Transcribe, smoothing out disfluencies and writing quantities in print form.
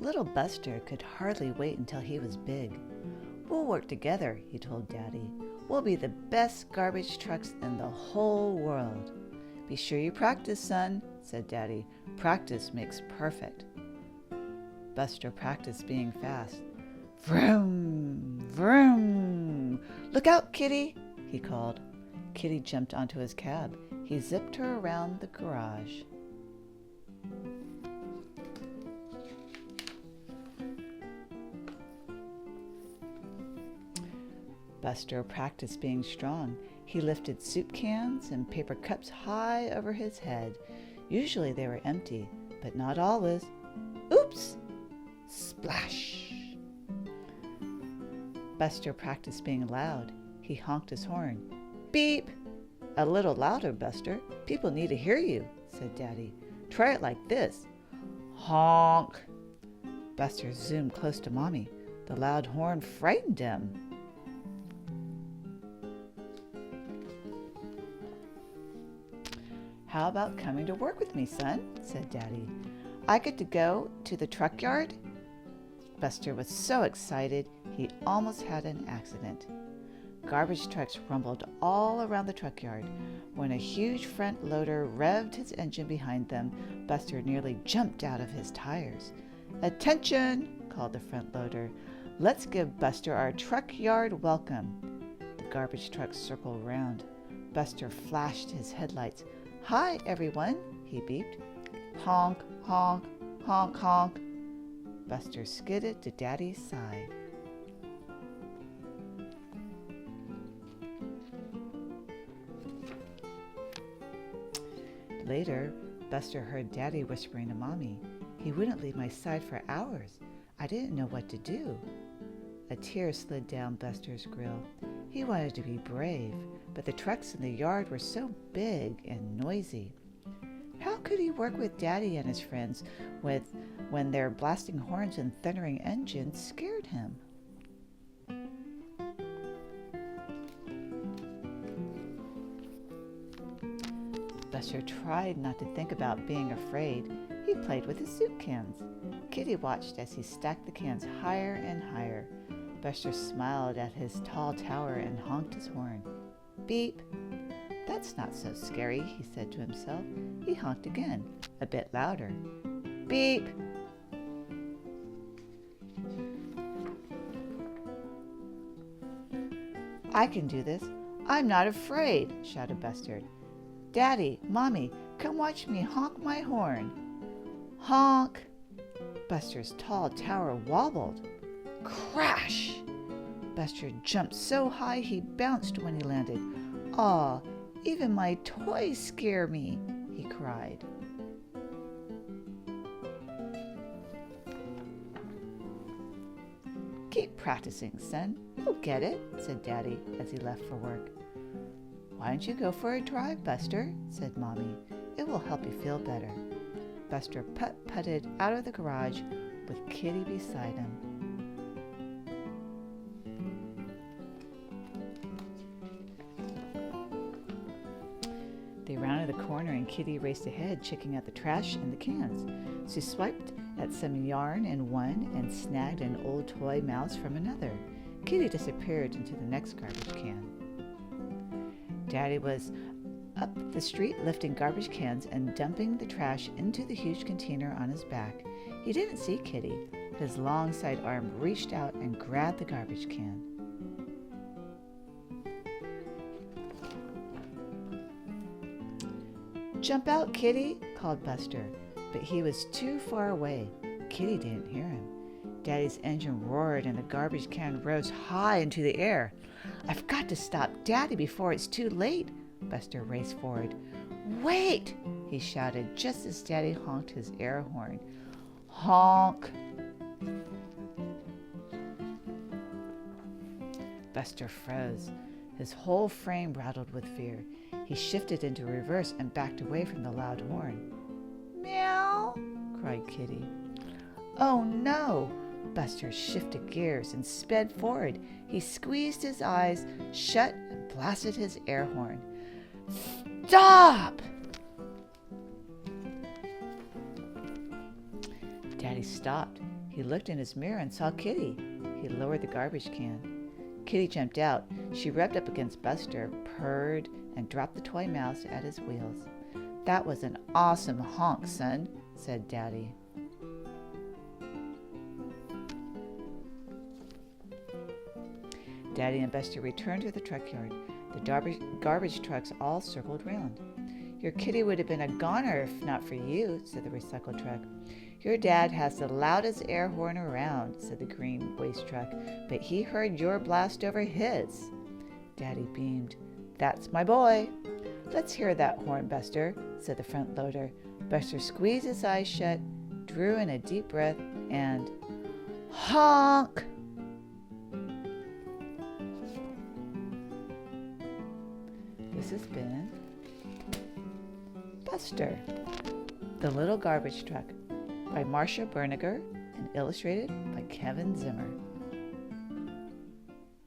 Little Buster could hardly wait until he was big. "We'll work together," he told Daddy. "We'll be the best garbage trucks in the whole world." "Be sure you practice, son," said Daddy. "Practice makes perfect." Buster practiced being fast. "Vroom, vroom! Look out, Kitty!" he called. Kitty jumped onto his cab. He zipped her around the garage. Buster practiced being strong. He lifted soup cans and paper cups high over his head. Usually they were empty, but not always. Oops! Splash! Buster practiced being loud. He honked his horn. Beep! "A little louder, Buster. People need to hear you," said Daddy. "Try it like this. Honk!" Buster zoomed close to Mommy. The loud horn frightened him. "How about coming to work with me, son?" said Daddy. "I get to go to the truckyard?" Buster was so excited he almost had an accident. Garbage trucks rumbled all around the truckyard. When a huge front loader revved his engine behind them, Buster nearly jumped out of his tires. "Attention!" called the front loader. "Let's give Buster our truckyard welcome." The garbage trucks circled around. Buster flashed his headlights. "Hi, everyone," he beeped. Honk, honk, honk, honk. Buster skidded to Daddy's side. Later, Buster heard Daddy whispering to Mommy, "He wouldn't leave my side for hours. I didn't know what to do." A tear slid down Buster's grill. He wanted to be brave, but the trucks in the yard were so big and noisy. How could he work with Daddy and his friends when their blasting horns and thundering engines scared him? Buster tried not to think about being afraid. He played with his soup cans. Kitty watched as he stacked the cans higher and higher. Buster smiled at his tall tower and honked his horn. Beep! "That's not so scary," he said to himself. He honked again, a bit louder. Beep! "I can do this. I'm not afraid," shouted Buster. "Daddy, Mommy, come watch me honk my horn." Honk! Buster's tall tower wobbled. Crash! Buster jumped so high he bounced when he landed. "Aw, even my toys scare me," he cried. "Keep practicing, son. You'll get it," said Daddy as he left for work. "Why don't you go for a drive, Buster?" said Mommy. "It will help you feel better." Buster putt-putted out of the garage with Kitty beside him. They rounded the corner and Kitty raced ahead, checking out the trash and the cans. She swiped at some yarn in one and snagged an old toy mouse from another. Kitty disappeared into the next garbage can. Daddy was up the street lifting garbage cans and dumping the trash into the huge container on his back. He didn't see Kitty. His long side arm reached out and grabbed the garbage can. "Jump out, Kitty," called Buster, but he was too far away. Kitty didn't hear him. Daddy's engine roared and the garbage can rose high into the air. "I've got to stop Daddy before it's too late." Buster raced forward. "Wait!" he shouted just as Daddy honked his air horn. Honk! Buster froze. His whole frame rattled with fear. He shifted into reverse and backed away from the loud horn. "Meow!" cried Kitty. "Oh no!" Buster shifted gears and sped forward. He squeezed his eyes shut and blasted his air horn. "Stop!" Daddy stopped. He looked in his mirror and saw Kitty. He lowered the garbage can. Kitty jumped out. She rubbed up against Buster, purred, and dropped the toy mouse at his wheels. "That was an awesome honk, son," said Daddy. Daddy and Buster returned to the truck yard. The garbage trucks all circled round. "Your kitty would have been a goner if not for you," said the recycle truck. "Your dad has the loudest air horn around," said the green waste truck, "but he heard your blast over his." Daddy beamed. "That's my boy." "Let's hear that horn, Buster," said the front loader. Buster squeezed his eyes shut, drew in a deep breath, and honk! This has been Buster, the Little Garbage Truck by Marcia Berniger and illustrated by Kevin Zimmer.